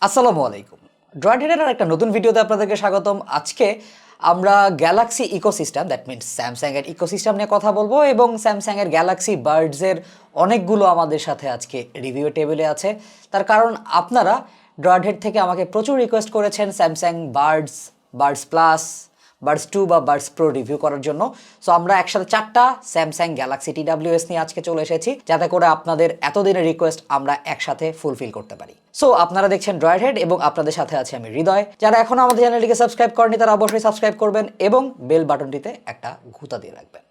আসসালামু আলাইকুম। ড্রয়েড হেডের আর একটা নতুন ভিডিওতে আপনাদেরকে স্বাগতম। আজকে আমরা গ্যালাক্সি ইকোসিস্টেম দ্যাট মিনস স্যামসাংয়ের ইকোসিস্টেম নিয়ে কথা বলবো এবং স্যামসাংয়ের গ্যালাক্সি বার্ডসের অনেকগুলো আমাদের সাথে আজকে রিভিউ টেবিলে আছে। তার কারণ আপনারা ড্রয়েড হেড থেকে আমাকে প্রচুর রিকোয়েস্ট করেছেন Samsung birds, birds Plus, Buds 2 বা বার্ডস প্রো রিভিউ করার জন্য। সো আমরা একসাথে 4টা স্যামসাং গ্যালাক্সি TWS নিয়ে আজকে চলে এসেছি, যাতে করে আপনাদের এতদিনের রিকোয়েস্ট আমরা একসাথে ফুলফিল করতে পারি। সো আপনারা দেখছেন ড্রয়েড হেড এবং আপনাদের সাথে আছে আমি হৃদয়। যারা এখনো আমাদের চ্যানেলটিকে সাবস্ক্রাইব করেনি তারা অবশ্যই সাবস্ক্রাইব করবেন এবং বেল বাটনটিতে একটা ঘুঁতা দিয়ে রাখবেন।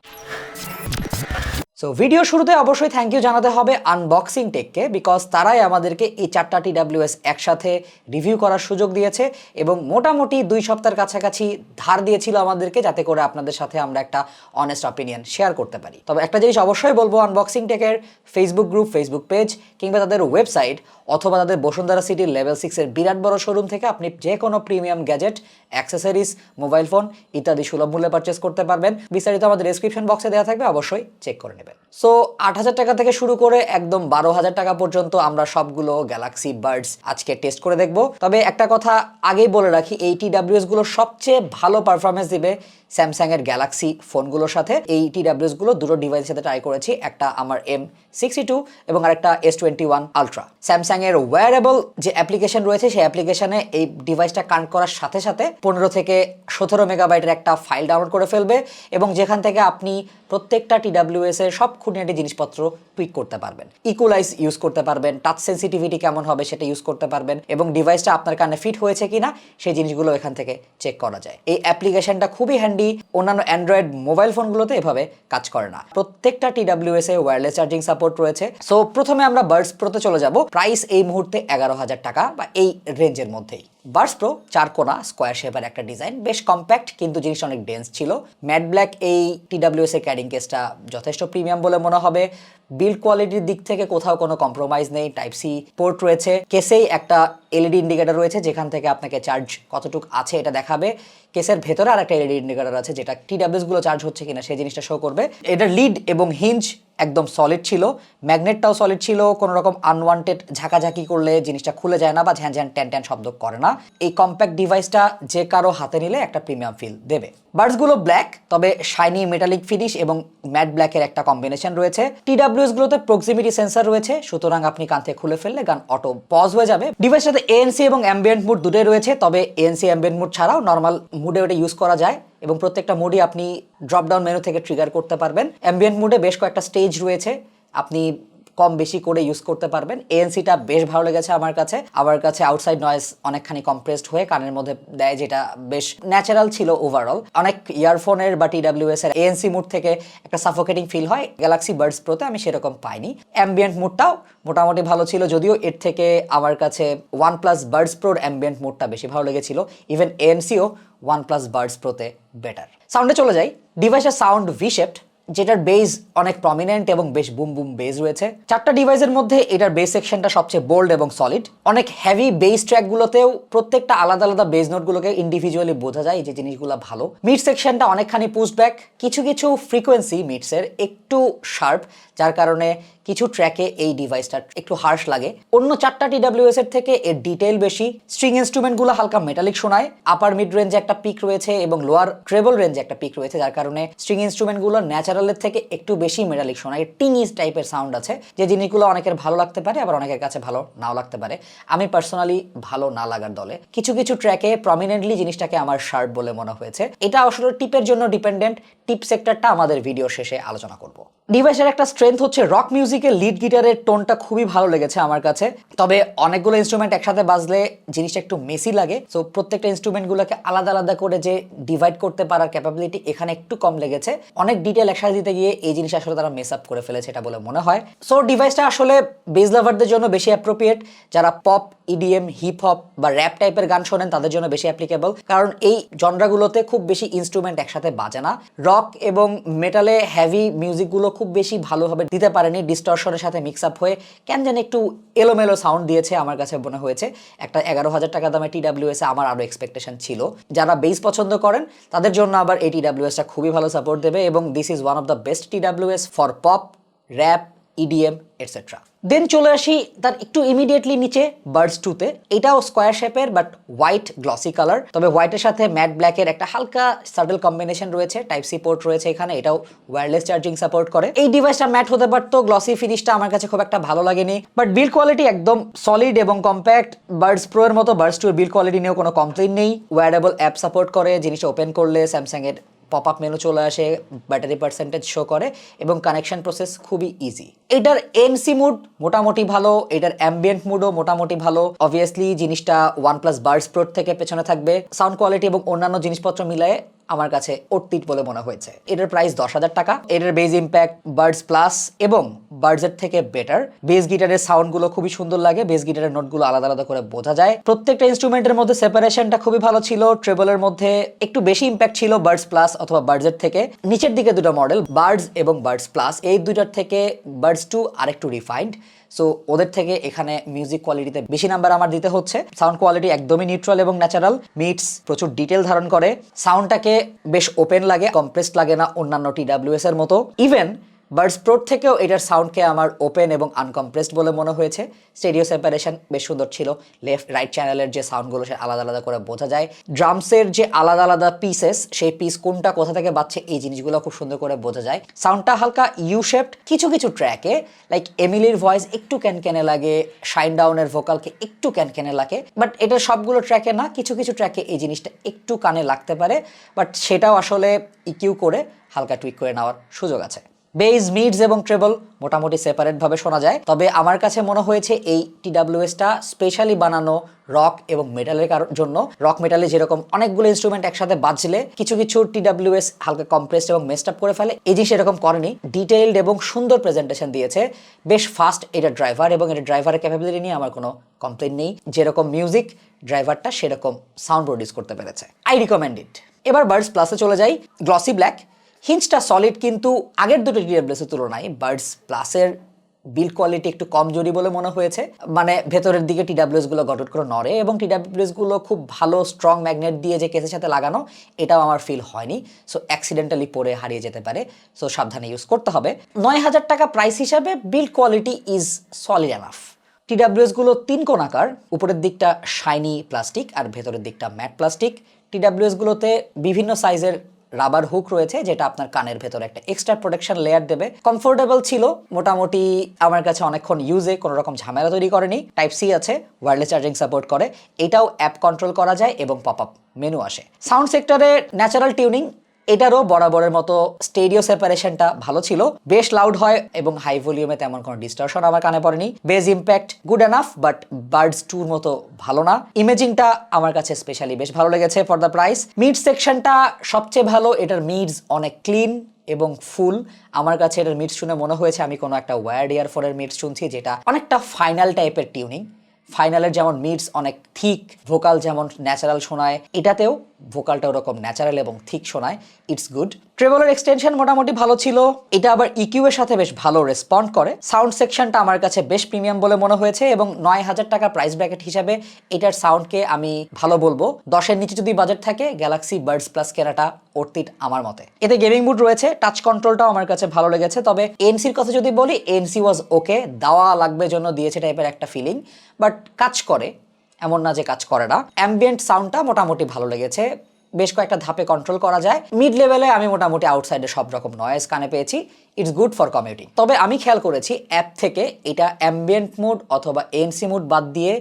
সো ভিডিও শুরুতে অবশ্যই থ্যাংক ইউ জানাতে হবে আনবক্সিং টেককে, বিকজ তারাই আমাদেরকে এই 4টা TWS একসাথে রিভিউ করার সুযোগ দিয়েছে এবং মোটামুটি 2 সপ্তাহের কাছাকাছি ধার দিয়েছিল আমাদেরকে, যাতে করে আপনাদের সাথে আমরা একটা অনেস্ট অপিনিয়ন শেয়ার করতে পারি। তবে একটা জিনিস অবশ্যই বলবো, আনবক্সিং টেকের ফেসবুক গ্রুপ, ফেসবুক পেজ কিংবা তাদের ওয়েবসাইট অথবা তাদের বসুন্ধরা সিটির লেভেল 6-এর বিরাট বড় শোরুম থেকে আপনি যে কোনো premium gadget, accessories, mobile phone ইত্যাদি সুলভ মূল্যে পারচেস করতে পারবেন। বিস্তারিত আমাদের ডেসক্রিপশন বক্সে দেওয়া থাকবে, অবশ্যই চেক করে নেবেন। সো 8,000 টাকা থেকে শুরু করে একদম 12,000 টাকা পর্যন্ত আমরা সবগুলো গ্যালাক্সি বার্ডস আজকে টেস্ট করে দেখব। তবে একটা কথা আগেই বলে রাখি, এই TWS গুলো সবচেয়ে ভালো পারফরমেন্স দিবে স্যামসাং এর গ্যালাক্সি ফোনগুলোর সাথে। এই TWS গুলো দুটো ডিভাইসের সাথে ট্রাই করেছি, একটা আমার M62 এবং আরেকটা S21 আলট্রা। স্যামসাং এর ওয়্যারেবল যে অ্যাপ্লিকেশন রয়েছে সেই অ্যাপ্লিকেশনে এই ডিভাইসটা কানেক্ট করার সাথে সাথে 15 থেকে 17 মেগাবাইটের একটা ফাইল ডাউনলোড করে ফেলবে এবং যেখান থেকে আপনি প্রত্যেকটা TWS এর সব খুঁটিনাটি জিনিসপত্র টুইক করতে পারবেন। ইকুয়ালাইজ ইউজ করতে পারবেন, টাচ সেন্সিটিভিটি কেমন হবে সেটা ইউজ করতে পারবেন এবং ডিভাইসটা আপনার কানে ফিট হয়েছে কিনা সেই জিনিসগুলো এখান থেকে চেক করা যায়। এই অ্যাপ্লিকেশনটা খুবই হ্যান্ডি, অন্যান্য অ্যান্ড্রয়েড মোবাইল ফোনগুলোতে এভাবে কাজ করে না। প্রত্যেকটা TWS এ ওয়্যারলেস চার্জিং সাপোর্ট রয়েছে। সো প্রথমে আমরা বার্ডস প্রোতে চলে যাব। প্রাইস এই মুহূর্তে 11,000 টাকা বা এই রেঞ্জের মধ্যেই। বার্ডস প্রো 4 কোনা স্কোয়ার শেপের একটা ডিজাইন, বেশ কম্প্যাক্ট কিন্তু জিনিসটা অনেক ডেন্স ছিল। ম্যাট ব্ল্যাক এই TWS এর ক্যারিং কেসটা যথেষ্ট প্রিমিয়াম বলে মনে হবে। বিল্ড কোয়ালিটির দিক থেকে কোথাও কোনো কম্প্রোমাইজ নেই। টাইপ সি পোর্ট রয়েছে, কেসেই একটা এলইডি ইন্ডিকেটর রয়েছে যেখান থেকে আপনাকে চার্জ কতটুকু আছে এটা দেখাবে। কেসের ভেতরে আর একটা এলইডি ইন্ডিকেটর আছে যেটা TWS গুলো চার্জ হচ্ছে কিনা সেই জিনিসটা শো করবে। এটার লিড এবং হিঞ্জ একদম সলিড ছিল, ম্যাগনেটটাও সলিড ছিল, কোনো রকম আনওয়ান্টেড ঝাঁকাঝাঁকি করলে জিনিসটা খুলে যায় না বা ঝ্যান ঝ্যান ট্যান ট্যান শব্দ করে না। এই কম্প্যাক্ট ডিভাইসটা যে কারো হাতে নিলে একটা প্রিমিয়াম ফিল দেবে। বার্ডসগুলো ব্ল্যাক, তবে শাইনি মেটালিক ফিনিশ এবং ম্যাট ব্ল্যাকের একটা কম্বিনেশন রয়েছে। TWS গুলোতে প্রক্সিমিটি সেন্সর রয়েছে, সুতরাং আপনি কান থেকে খুলে ফেললে গান অটো পজ হয়ে যাবে। ডিভাইসটাতে ANC এবং অ্যাম্বিয়েন্ট মুড দুটোই রয়েছে, তবে ANC অ্যাম্বিয়েন্ট মুড ছাড়াও নর্মাল মুডে ওটা ইউজ করা যায় এবং প্রত্যেকটা মুডই আপনি ড্রপ ডাউন মেনু থেকে ট্রিগার করতে পারবেন। অ্যাম্বিয়েন্ট মুডে বেশ কয়েকটা স্টেজ রয়েছে, আপনি কম বেশি করে ইউজ করতে পারবেন। ANCটা বেশ ভালো লেগেছে আমার কাছে আউটসাইড নয়েজ অনেকখানি কম্প্রেসড হয়ে কানের মধ্যে দেয়, যেটা বেশ ন্যাচারাল ছিল ওভারঅল। অনেক ইয়ারফোনের বা TWS এর ANC মুড থেকে একটা সাফোকেটিং ফিল হয়, গ্যালাক্সি বার্ডস প্রোতে আমি সেরকম পাইনি। অ্যাম্বিয়েন্ট মুডটাও মোটামুটি ভালো ছিল, যদিও এর থেকে আমার কাছে OnePlus বার্ডস প্রোর অ্যাম্বিয়েন্ট মুডটা বেশি ভালো লেগেছিল। ইভেন ANCও OnePlus বার্ডস প্রোতে বেটার। সাউন্ডে চলে যাই। ডিভাইসের সাউন্ড ভি শেপড, যেটার বেস অনেক প্রমিনেন্ট এবং বেশ বুম বুম বেস রয়েছে। 4টা ডিভাইসের মধ্যে এটার বেস সেকশনটা সবচেয়ে বোল্ড এবং সলিড। অনেক হেভি বেস ট্র্যাকগুলোতেও প্রত্যেকটা আলাদা আলাদা বেস নোটগুলোকে ইন্ডিভিজুয়ালি বোঝা যায়, এই যে জিনিসগুলো ভালো। মিড সেকশনটা অনেকখানি পুশ ব্যাক, কিছু কিছু ফ্রিকোয়েন্সি মিডসের একটু শার্প, যার কারণে কিছু ট্র্যাকে এই ডিভাইসটা একটু হার্শ লাগে। অন্য 4টা TWS এর থেকে এর ডিটেইল বেশি। স্ট্রিং ইনস্ট্রুমেন্টগুলো হালকা মেটালিক শোনায়। আপার মিড রেঞ্জে একটা পিক রয়েছে এবং লোয়ার ট্রেবল রেঞ্জে একটা পিক রয়েছে, যার কারণে স্ট্রিং ইনস্ট্রুমেন্টগুলো ন্যাচারালের থেকে একটু বেশি মেটালিক শোনায়। টিংইজ টাইপের সাউন্ড আছে, যে জিনিসগুলো অনেকের ভালো লাগতে পারে আবার অনেকের কাছে ভালো নাও লাগতে পারে। আমি পার্সোনালি ভালো না লাগার দলে। কিছু কিছু ট্র্যাকে প্রমিনেন্টলি জিনিসটাকে আমার শার্প বলে মনে হয়েছে। এটা আসলে টিপের জন্য ডিপেন্ডেন্ট, টিপ সেক্টরটা আমাদের ভিডিও শেষে আলোচনা করব। ডিভাইসের একটা স্ট্রেংথ হচ্ছে রক মিউজিকের লিড গিটারের টোনটা খুবই ভালো লেগেছে আমার কাছে। তবে অনেকগুলো ইনস্ট্রুমেন্ট একসাথে বাজলে জিনিসটা একটু মেসি লাগে। সো প্রত্যেকটা ইনস্ট্রুমেন্টগুলোকে আলাদা আলাদা করে যে ডিভাইড করতে পারার ক্যাপাবিলিটি এখানে একটু কম লেগেছে। অনেক ডিটেল একসাথে দিতে গিয়ে এই জিনিস আসলে তারা মেস আপ করে ফেলেছে এটা বলে মনে হয়। সো ডিভাইসটা আসলে বেস লাভারদের জন্য বেশি অ্যাপ্রোপ্রিয়েট। যারা পপ, EDM, হিপ হপ বা র্যাপ টাইপের গান শোনেন তাদের জন্য বেশি অ্যাপ্লিকেবল, কারণ এই জনরাগুলোতে খুব বেশি ইনস্ট্রুমেন্ট একসাথে বাজে না। রক এবং মেটালে হেভি মিউজিকগুলো খুব বেশি ভালোভাবে দিতে পারেনি, ডিস্টরশনের সাথে মিক্স আপ হয়ে কেন জানি একটু এলোমেলো সাউন্ড দিয়েছে আমার কাছে মনে হয়েছে। একটা 11,000 টাকা দামে TWS আমার আরও এক্সপেকটেশন ছিল। যারা বেস পছন্দ করেন তাদের জন্য আবার এই TWSটা খুবই ভালো সাপোর্ট দেবে এবং this is one of the best TWS for pop, rap, EDM etcetera. Then চলে আসি তার একটু ইমিডিয়েটলি নিচে বার্ডস 2 তে। এটাও স্কোয়ার শেপের বাট হোয়াইট গ্লসি কালার, তবে হোয়াইটের সাথে ম্যাট ব্ল্যাকের একটা হালকা সাটল কম্বিনেশন রয়েছে। টাইপ সি পোর্ট রয়েছে এখানে, এটাও ওয়্যারলেস চার্জিং সাপোর্ট করে। এই ডিভাইসটা ম্যাট হতে পারতো, গ্লসি ফিনিশটা আমার কাছে খুব একটা ভালো লাগেনি, বাট বিল্ড কোয়ালিটি একদম সলিড এবং কম্প্যাক্ট। বার্ডস প্রো এর মতো বার্ডস 2 এর বিল্ড কোয়ালিটি নিয়েও কোনো কমপ্লেইন নেই। ওয়্যারেবল অ্যাপ সাপোর্ট করে, জিনিসটা ওপেন করলে স্যামসাং এর পপ আপ মেনু চলে আসে, ব্যাটারি পার্সেন্টেজ শো করে এবং কানেকশন প্রসেস খুবই ইজি। এটার এনসি মুড মোটামুটি ভালো, এটার অ্যাম্বিয়েন্ট মুডও মোটামুটি ভালো। অবভিয়াসলি জিনিসটা OnePlus বার্ডস প্রো থেকে পেছনে থাকবে। সাউন্ড কোয়ালিটি এবং অন্যান্য জিনিসপত্র মিলায়ে আমার কাছে অর্থিত বলে মনে হয়েছে। এটার প্রাইস 10,000 টাকা। এটার বেজ ইম্প্যাক্ট বার্ডস প্লাস এবং বার্ডসের থেকে বেটার। বেস গিটারের সাউন্ডগুলো খুবই সুন্দর লাগে, বেস গিটারের নোটগুলো আলাদা আলাদা করে বোঝা যায়। প্রত্যেকটা ইনস্ট্রুমেন্টের মধ্যে সেপারেশনটা খুবই ভালো ছিল। ট্রেবলের মধ্যে একটু বেশি ইম্প্যাক্ট ছিল বার্ডস প্লাস অথবা বার্ডসের থেকে। নিচের দিকে দুটো মডেল বার্ডস এবং বার্ডস প্লাস, এই দুটার থেকে বার্ডস 2 আরেকটু রিফাইন্ড। সো ওদের থেকে এখানে মিউজিক কোয়ালিটিতে বেশি নাম্বার আমার দিতে হচ্ছে। সাউন্ড কোয়ালিটি একদমই নিউট্রাল এবং ন্যাচারাল। মিটস প্রচুর ডিটেল ধারণ করে, সাউন্ডটাকে বেশ ওপেন লাগে, কম্প্রেসড লাগে না অন্যান্য TWS এর মতো। ইভেন বার্ডস প্রো থেকেও এটার সাউন্ডকে আমার ওপেন এবং আনকম্প্রেসড বলে মনে হয়েছে। স্টেরিও সেপারেশন বেশ সুন্দর ছিল, লেফট রাইট চ্যানেলের যে সাউন্ডগুলো সে আলাদা আলাদা করে বোঝা যায়। ড্রামসের যে আলাদা আলাদা পিসেস, সেই পিস কোনটা কোথা থেকে বাজছে এই জিনিসগুলো খুব সুন্দর করে বোঝা যায়। সাউন্ডটা হালকা ইউ শেপড, কিছু কিছু ট্র্যাকে লাইক এমিলির ভয়েস একটু ক্যানক্যানে লাগে, শাইন ডাউনের ভোকালকে একটু ক্যানক্যানে লাগে, বাট এটা সবগুলো ট্র্যাকে না, কিছু কিছু ট্র্যাকে এই জিনিসটা একটু কানে লাগতে পারে, বাট সেটাও আসলে ইকিউ করে হালকা টুইক করে নেওয়ার সুযোগ আছে। বেজ, মিডস এবং ট্রেবল মোটামুটি সেপারেট ভাবে শোনা যায়, তবে আমার কাছে মনে হয়েছে এই TWSটা স্পেশালি বানানো রক এবং মেটালের জন্য। রক মেটালে যেরকম অনেকগুলো ইনস্ট্রুমেন্ট একসাথে বাজলে কিছু কিছু TWS হালকা কম্প্রেসড এবং মেসড আপ করে ফেলে, এই জিনিস এরকম করেনি। ডিটেইলড এবং সুন্দর প্রেজেন্টেশন দিয়েছে, বেশ ফাস্ট এটা ড্রাইভার এবং এটা ড্রাইভারের ক্যাপাবিলিটি নিয়ে আমার কোনো কমপ্লেইন নেই। যেরকম মিউজিক ড্রাইভারটা সেরকম সাউন্ড প্রডিউস করতে পেরেছে। আই রিকমেন্ড ইট। এবার বার্ডস প্লাসে চলে যাই। গ্লসি ব্ল্যাক, হিঞ্চটা সলিড, কিন্তু আগের দুটো TWS এর তুলনায় বার্ডস প্লাসের বিল্ড কোয়ালিটি একটু কমজোরি বলে মনে হয়েছে। মানে ভেতরের দিকে TWS গুলো গটট করে নড়ে এবং TWS গুলো খুব ভালো স্ট্রং ম্যাগনেট দিয়ে যে কেসের সাথে লাগানো, এটাও আমার ফিল হয়নি। সো অ্যাক্সিডেন্টালি পরে হারিয়ে যেতে পারে, সো সাবধানে ইউজ করতে হবে। 9,000 টাকা প্রাইস হিসাবে build quality is solid enough. TWS গুলো 3 কোণ আকার, উপরের দিকটা শাইনি প্লাস্টিক আর ভেতরের দিকটা ম্যাট প্লাস্টিক। TWS গুলোতে বিভিন্ন সাইজের রাবার হুক রয়েছে, যেটা আপনার কানের ভেতরে একটা এক্সট্রা প্রোটেকশন লেয়ার দেবে। কমফোর্টেবল ছিল মোটামুটি, আমার কাছে অনেকক্ষণ ইউজে কোনো রকম ঝামেলা তৈরি করেনি। টাইপ সি আছে, ওয়্যারলেস চার্জিং সাপোর্ট করে, এটাও অ্যাপ কন্ট্রোল করা যায় এবং পপ আপ মেনু আসে। সাউন্ড সেক্টরে ন্যাচারাল টিউনিং, এটারও বরাবরের মতো স্টেরিও সেপারেশনটা ভালো ছিল, বেশ লাউড হয় এবং হাই ভলিউমে তেমন কোনো ডিস্টরশন আমার কানে পড়েনি। Bass impact good enough, but Buds 2 এর মতো ভালো না। ইমেজিংটা আমার কাছে স্পেশালি বেশ ভালো লেগেছে ফর দ্য প্রাইস। মিড সেকশনটা সবচেয়ে ভালো, এটার মিডস অনেক ক্লিন এবং ফুল। আমার কাছে এটার মিডস শুনে মনে হয়েছে আমি কোনো একটা ওয়্যার্ড ইয়ারফোনের মিডস শুনছি, যেটা অনেকটা ফাইনাল টাইপের টিউনিং। ফাইনালের যেমন মিডস অনেক থিক, ভোকাল যেমন ন্যাচারাল শোনায়, এটাতেও ভোকালটা ওরকম ন্যাচারাল এবং থিক শোনায়। It's good. ট্রেবলের এক্সটেনশন মোটামুটি ভালো ছিল, এটা আবার ইকিউ এর সাথে বেশ ভালো রেসপন্ড করে। সাউন্ড সেকশনটা আমার কাছে বেশ প্রিমিয়াম বলে মনে হয়েছে এবং 9,000 টাকা প্রাইস ব্র্যাকেট হিসাবে এটার সাউন্ডকে আমি ভালো বলবো। 10-এর নিচে যদি বাজেট থাকে গ্যালাক্সি বার্ডস প্লাস কেনাটা অর্থিত আমার মতে। এতে গেমিং মুড রয়েছে, টাচ কন্ট্রোলটাও আমার কাছে ভালো লেগেছে, তবে এনসির কথা যদি বলি, এনসি ওয়াজ ওকে, দেওয়া লাগবে জন্য দিয়েছে টাইপের একটা ফিলিং, বাট কাজ করে এমন না যে কাজ করে না। অ্যাম্বিয়েন্ট সাউন্ডটা মোটামুটি ভালো লেগেছে, বেশ কয়েকটা ধাপে কন্ট্রোল করা যায়। মিড লেভেলে আমি মোটামুটি আউটসাইডে সব রকম নয়েজ কানে পেয়েছি। It's good for commuting. তবে আমি খেয়াল করেছি অ্যাপ থেকে এটা অ্যাম্বিয়েন্ট মুড অথবা এনসি মুড বাদ দিয়ে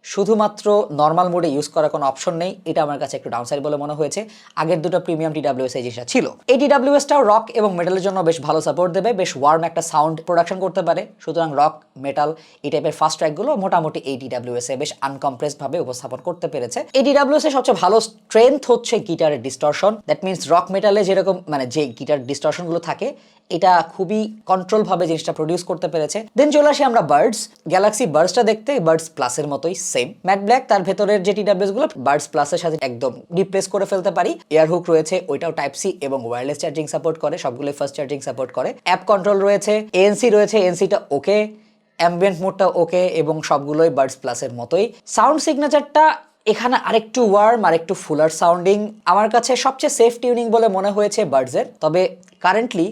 শুধুমাত্র নর্মাল মোডে ইউজ করার কোনো অপশন নেই, এটা আমার কাছে একটু ডাউনসাইড বলে মনে হয়েছে। আগের দুটো প্রিমিয়াম TWS এই জিনিসটা ছিল। এই TWSটাও রক এবং মেটালের জন্য বেশ ভালো সাপোর্ট দেবে, বেশ ওয়ার্ম একটা সাউন্ড প্রোডাকশন করতে পারে। সুতরাং রক, মেটাল এই টাইপের ফাস্ট ট্র্যাকগুলো মোটামুটি এই TWS এ বেশ আনকম্প্রেসড ভাবে উপস্থাপন করতে পেরেছে। এই TWS এর সবচেয়ে ভালো স্ট্রেংথ হচ্ছে গিটারের ডিস্টরশন। দ্যাট মিনস রক মেটালে যেরকম মানে যে গিটার ডিস্টরশনগুলো থাকে, এটা খুবই কন্ট্রোল ভাবে জিনিসটা প্রডিউস করতে পেরেছে। দেন চলে আসি আমরা বার্ডস। গ্যালাক্সি বার্ডসটা দেখতে বার্ডস প্লাসের মতোই সেম ম্যাট ব্ল্যাক, তার ভেতরের যে TWS গুলো বার্ডস প্লাসের সাথে একদম রিপ্লেস করে ফেলতে পারি। এয়ার হুক রয়েছে, ওইটাও টাইপ সি এবং ওয়্যারলেস চার্জিং সাপোর্ট করে, সবগুলোই ফাস্ট চার্জিং সাপোর্ট করে। অ্যাপ কন্ট্রোল রয়েছে, এএনসি রয়েছে, এএনসিটা ওকে, অ্যাম্বিয়েন্ট মোডটা ওকে এবং সবগুলোই বার্ডস প্লাসের মতোই। সাউন্ড সিগনেচারটা এখানে আরেকটু ওয়ার্ম, আরেকটু ফুলার সাউন্ডিং। আমার কাছে সবচেয়ে সেফ টিউনিং বলে মনে হয়েছে বার্ডসের। তবে কারেন্টলি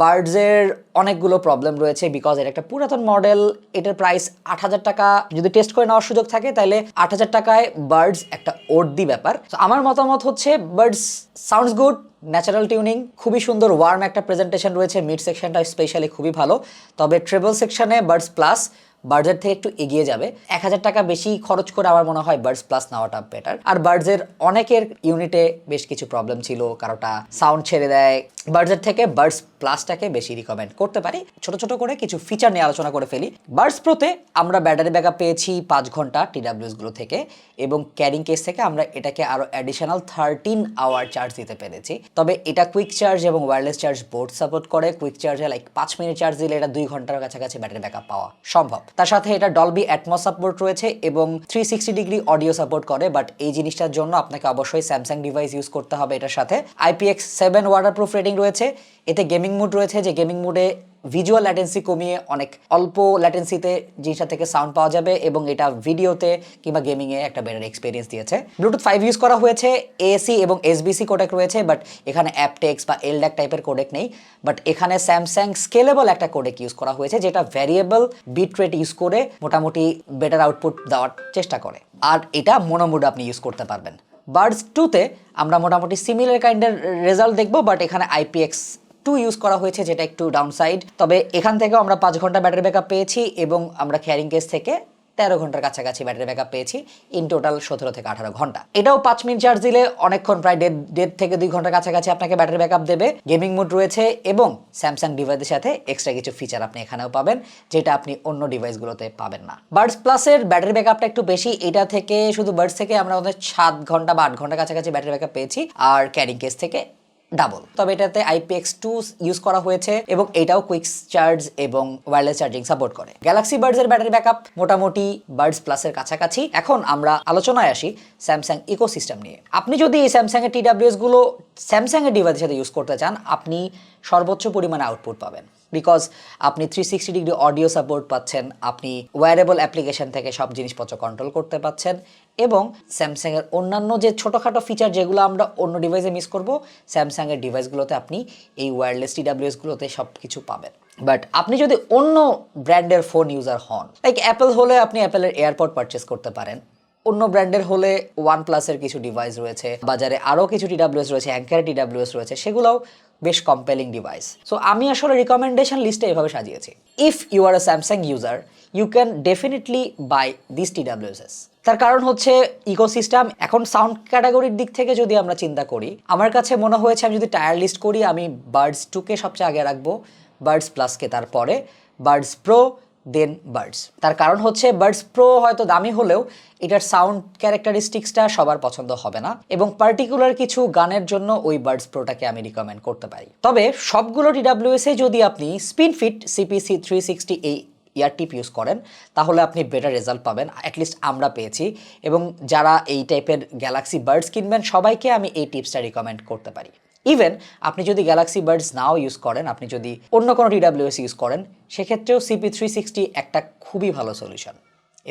বার্ডসের অনেকগুলো প্রবলেম রয়েছে বিকজ এটা একটা পুরাতন মডেল, এটার প্রাইস 8,000 টাকা। যদি টেস্ট করে নেওয়ার সুযোগ থাকে তাহলে 8,000 টাকায় বার্ডস একটা ওর্দি ব্যাপার। তো আমার মতামত হচ্ছে birds sounds good, natural tuning, খুবই সুন্দর ওয়ার্ম একটা প্রেজেন্টেশন রয়েছে, মিড সেকশনটা স্পেশালি খুবই ভালো। তবে ট্রেবল সেকশনে বার্ডস প্লাস বার্ডসের থেকে একটু এগিয়ে যাবে। 1,000 টাকা বেশি খরচ করে আমার মনে হয় বার্ডস প্লাস নেওয়াটা বেটার। আর বার্ডসের অনেকের ইউনিটে বেশ কিছু প্রবলেম ছিল, কারোটা সাউন্ড ছেড়ে দেয়। বার্ডসের থেকে বার্ডস প্লাসটাকে বেশি রিকমেন্ড করতে পারি। ছোট ছোট করে কিছু ফিচার নিয়ে আলোচনা করে ফেলি। বার্ডস প্রোতে আমরা ব্যাটারি ব্যাকআপ পেয়েছি 5 ঘন্টা TWS গুলো থেকে, এবং ক্যারিং কেস থেকে আমরা এটাকে আরো অ্যাডিশনাল 13 আওয়ার চার্জ দিতে পেরেছি। তবে এটা কুইক চার্জ এবং ওয়্যারলেস চার্জ বোর্ড সাপোর্ট করে। কুইক চার্জে 5 মিনিট চার্জ দিলে এটা 2 ঘন্টার কাছাকাছি ব্যাটারি ব্যাকআপ পাওয়া সম্ভব। তার সাথে এটা ডলবি অ্যাটমস সাপোর্ট রয়েছে এবং 360 ডিগ্রি অডিও সাপোর্ট করে। বাট এই জিনিসটার জন্য আপনাকে অবশ্যই স্যামসাং ডিভাইস ইউজ করতে হবে। এটার সাথে IPX7 ওয়াটারপ্রুফ রেটিং রয়েছে। এতে গেমিং মুড রয়েছে, যে গেমিং মুডে ভিজুয়াল ল্যাটেন্সি কমিয়ে অনেক অল্প ল্যাটেন্সিতে জিনিসটা থেকে সাউন্ড পাওয়া যাবে, এবং এটা ভিডিওতে কিংবা গেমিংয়ে একটা বেটার এক্সপিরিয়েন্স দিয়েছে। ব্লুটুথ 5 ইউজ করা হয়েছে, AC এবং SBC কোডেক রয়েছে, বাট এখানে অ্যাপটেক্স বা LDAC টাইপের কোডেক নেই। বাট এখানে স্যামসাং স্কেলেবল একটা কোডেক ইউজ করা হয়েছে, যেটা ভ্যারিয়েবল বিট রেট ইউজ করে মোটামুটি বেটার আউটপুট দেওয়ার চেষ্টা করে। আর এটা মোনো মোড আপনি ইউজ করতে পারবেন। বার্ডস 2তে আমরা মোটামুটি সিমিলার কাইন্ডের রেজাল্ট দেখবো, বাট এখানে IPX2 ইউজ করা হয়েছে, যেটা একটু ডাউনসাইড। তবে এখান থেকেও আমরা 5 ঘন্টা ব্যাটারি ব্যাকআপ পেয়েছি, এবং আমরা ক্যারিং কেস থেকে 13 ঘন্টার কাছাকাছি ব্যাটারি ব্যাকআপ পেয়েছি। ইন টোটাল 17 থেকে 18 ঘন্টা। এটাও 5 মিনিট চার্জ দিলে অনেকক্ষণ, প্রায় 1.5 থেকে 2 ঘন্টার কাছাকাছি আপনাকে ব্যাটারি ব্যাকআপ দেবে। গেমিং মোড রয়েছে, এবং স্যামসাং ডিভাইসের সাথে এক্সট্রা কিছু ফিচার আপনি এখানেও পাবেন, যেটা আপনি অন্য ডিভাইসগুলোতে পাবেন না। বার্ডস প্লাসের ব্যাটারি ব্যাকআপটা একটু বেশি। এটা থেকে শুধু বার্ডস থেকে আমরা 7 ঘন্টা বা 8 ঘন্টার কাছাকাছি ব্যাটারি ব্যাকআপ পেয়েছি, আর ক্যারিং কেস থেকে ডাবল। তবে এটাতে IPX2 ইউজ করা হয়েছে, এবং এটাও কুইক চার্জ এবং ওয়্যারলেস চার্জিং সাপোর্ট করে। গ্যালাক্সি বার্ডস এর ব্যাটারি ব্যাকআপ মোটামুটি বার্ডস প্লাসের কাছাকাছি। এখন আমরা আলোচনায় আসি স্যামসাং ইকোসিস্টেম নিয়ে। আপনি যদি এই স্যামসাং এর TWS গুলো স্যামসাং এর ডিভাইসের সাথে ইউজ করতে চান, আপনি সর্বোচ্চ পরিমাণে আউটপুট পাবেন, বিকজ আপনি 360 ডিগ্রি অডিও সাপোর্ট পাচ্ছেন, আপনি ওয়্যারেবল অ্যাপ্লিকেশন থেকে সব জিনিসপত্র কন্ট্রোল করতে পাচ্ছেন, এবং স্যামসাংয়ের অন্যান্য যে ছোটোখাটো ফিচার যেগুলো আমরা অন্য ডিভাইসে মিস করব, স্যামসাংয়ের ডিভাইসগুলোতে আপনি এই ওয়্যারলেস TWS গুলোতে সব কিছু পাবেন। বাট আপনি যদি অন্য ব্র্যান্ডের ফোন ইউজার হন, লাইক অ্যাপেল হলে আপনি অ্যাপেলের এয়ারপড পারচেস করতে পারেন। অন্য ব্র্যান্ডের হলে OnePlus-এর কিছু ডিভাইস রয়েছে, বাজারে আরও কিছু TWS রয়েছে, অ্যাঙ্কার TWS রয়েছে, সেগুলোও বেশ কম্পেলিং ডিভাইস। সো আমি আসলে রিকমেন্ডেশন লিস্টে এভাবে সাজিয়েছি। If you are a Samsung user, you can definitely buy this TWSs। তার কারণ হচ্ছে ইকোসিস্টেম। এখন সাউন্ড ক্যাটাগরির দিক থেকে যদি আমরা চিন্তা করি, আমার কাছে মনে হয়েছে আমি যদি টায়ার লিস্ট করি, আমি বার্ডস 2কে সবচেয়ে আগে রাখবো, বার্ডস প্লাসকে তারপরে, বার্ডস প্রো, দেন বার্ডস। তার কারণ হচ্ছে বার্ডস প্রো হয়তো দামি হলেও এটার সাউন্ড ক্যারেক্টারিস্টিক্সটা সবার পছন্দ হবে না, এবং পার্টিকুলার কিছু গানের জন্য ওই বার্ডস প্রোটাকে আমি রিকমেন্ড করতে পারি। তবে সবগুলো TWS-এ যদি আপনি স্পিনফিট CPC 360 এই ইয়ারটিপ ইউজ করেন, তাহলে আপনি বেটার রেজাল্ট পাবেন। অ্যাটলিস্ট আমরা পেয়েছি, এবং যারা এই টাইপের গ্যালাক্সি বার্ডস কিনবেন সবাইকে আমি এই টিপসটা রিকমেন্ড করতে পারি। ইভেন আপনি যদি গ্যালাক্সি বার্ডস নাও ইউজ করেন, আপনি যদি অন্য কোনো TWS ইউজ করেন, সেক্ষেত্রেও CP360 একটা খুবই ভালো সলিউশন,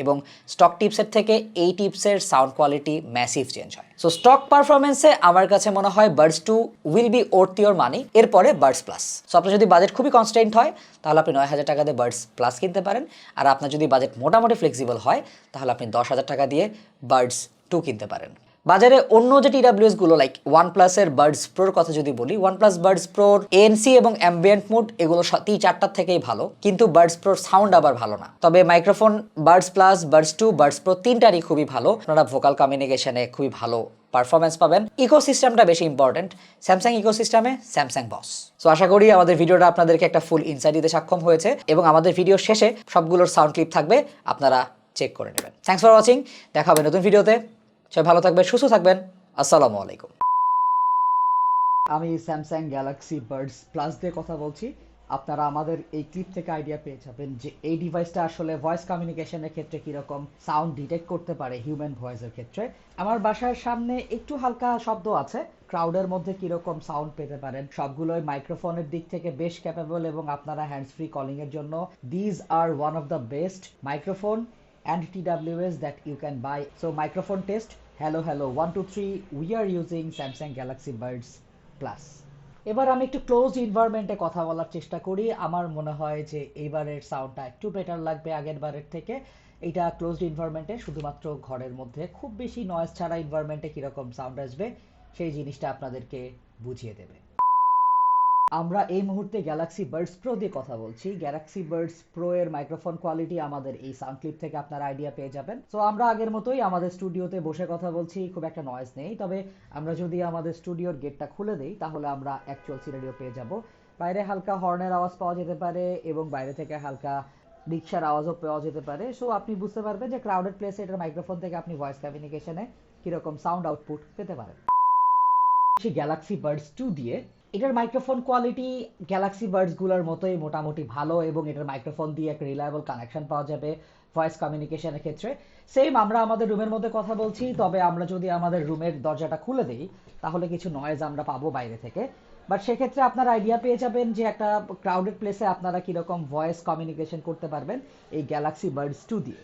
এবং স্টক টিপসের থেকে এই টিপসের সাউন্ড কোয়ালিটি ম্যাসিভ চেঞ্জ হয়। সো স্টক পারফরমেন্সে আমার কাছে মনে হয় birds 2 will be worth your মানি, এরপরে বার্ডস প্লাস। সো আপনার যদি বাজেট খুবই কনস্ট্যান্ট হয়, তাহলে আপনি 9,000 টাকা দিয়ে বার্ডস প্লাস কিনতে পারেন। আর আপনার যদি বাজেট মোটামুটি ফ্লেক্সিবল হয়, তাহলে আপনি 10,000 টাকা দিয়ে বার্ডস 2 কিনতে পারেন। বাজারে অন্য যে TWS গুলো, লাইক OnePlus-এর বার্ডস প্রোর কথা যদি বলি, OnePlus বার্ডস প্রোর ANC এবং অ্যাম্বিয়েন্ট মুড এগুলো 3-4টার থেকেই ভালো, কিন্তু বার্ডস প্রোর সাউন্ড আবার ভালো না। তবে microphone Buds Plus, Buds 2, Buds Pro 3টারই খুবই ভালো। আপনারা ভোকাল কমিউনিকেশনে খুবই ভালো পারফরমেন্স পাবেন। ইকোসিস্টেমটা বেশি ইম্পর্টেন্ট। স্যামসাং ইকোসিস্টেমে স্যামসাং বস। সো আশা করি আমাদের ভিডিওটা আপনাদেরকে একটা ফুল ইনসাইট দিতে সক্ষম হয়েছে, এবং আমাদের ভিডিও শেষে সবগুলোর সাউন্ড ক্লিপ থাকবে, আপনারা চেক করে নেবেন। Thanks for watching. দেখা হবে নতুন ভিডিওতে। সবাই ভালো থাকবেন, সুস্থ থাকবেন। আসসালামু আলাইকুম। আমি স্যামসাং গ্যালাক্সি বার্ডস প্লাস দিয়ে কথা বলছি। আপনারা আমাদের এই ক্লিপ থেকে আইডিয়া পেয়ে যাবেন যে এই ডিভাইসটা আসলে ভয়েস কমিউনিকেশনের ক্ষেত্রে কীরকম সাউন্ড ডিটেক্ট করতে পারে হিউম্যান ভয়েসের ক্ষেত্রে। আমার বাসার সামনে একটু হালকা শব্দ আছে, ক্রাউডের মধ্যে কীরকম সাউন্ড পেতে পারেন। সবগুলোই মাইক্রোফোনের দিক থেকে বেশ ক্যাপেবল, এবং আপনারা হ্যান্ডস ফ্রি কলিংয়ের জন্য these are one of the best microphone and TWS that you can buy. So microphone test. Hello 1 2 3, we are using Samsung Galaxy Buds Plus. এবার আমি একটু ক্লোজড এনভায়রনমেন্টে কথা বলার চেষ্টা করি। আমার মনে হয় যে এইবারের সাউন্ডটা একটু বেটার লাগবে আগের বারের থেকে। এটা ক্লোজড এনভায়রনমেন্টে, শুধুমাত্র ঘরের মধ্যে খুব বেশি নয়েজ ছাড়া এনভায়রনমেন্টে কিরকম সাউন্ড আসবে সেই জিনিসটা আপনাদেরকে বুঝিয়ে দেবে। আমরা এই মুহূর্তে গ্যালাক্সি বাডস প্রো দিয়ে কথা বলছি। গ্যালাক্সি বাডস প্রো এর মাইক্রোফোন কোয়ালিটি আমাদের এই সাউন্ড ক্লিপ থেকে আপনারা আইডিয়া পেয়ে যাবেন। সো আমরা আগের মতোই আমাদের স্টুডিওতে বসে কথা বলছি, খুব একটা নয়েজ নেই। তবে আমরা যদি আমাদের স্টুডিওর গেটটা খুলে দেই তাহলে আমরা অ্যাকচুয়াল সিনারিও পেয়ে যাব। বাইরে হালকা হর্নের আওয়াজ পাওয়া যেতে পারে এবং বাইরে থেকে হালকা রিক্সার আওয়াজও পাওয়া যেতে পারে। সো আপনি বুঝতে পারবেন যে ক্রাউডেড প্লেসে এটার মাইক্রোফোন থেকে আপনি ভয়েস কমিউনিকেশনে কিরকম সাউন্ড আউটপুট পেতে পারেন। গ্যালাক্সি বাডস 2 দিয়ে এটার মাইক্রোফোন কোয়ালিটি গ্যালাক্সি বাডস গুলোর মতোই মোটামুটি ভালো, এবং এটার মাইক্রোফোন দিয়ে একটা রিলায়েবল কানেকশন পাওয়া যাবে ভয়েস কমিউনিকেশনের ক্ষেত্রে। সেম আমরা আমাদের রুমের মধ্যে কথা বলছি, তবে আমরা যদি আমাদের রুমের দরজাটা খুলে দিই তাহলে কিছু নয়েজ আমরা পাবো বাইরে থেকে। বাট সেক্ষেত্রে আপনারা আইডিয়া পেয়ে যাবেন যে একটা ক্রাউডেড প্লেসে আপনারা কিরকম ভয়েস কমিউনিকেশন করতে পারবেন এই গ্যালাক্সি বাডস 2 দিয়ে।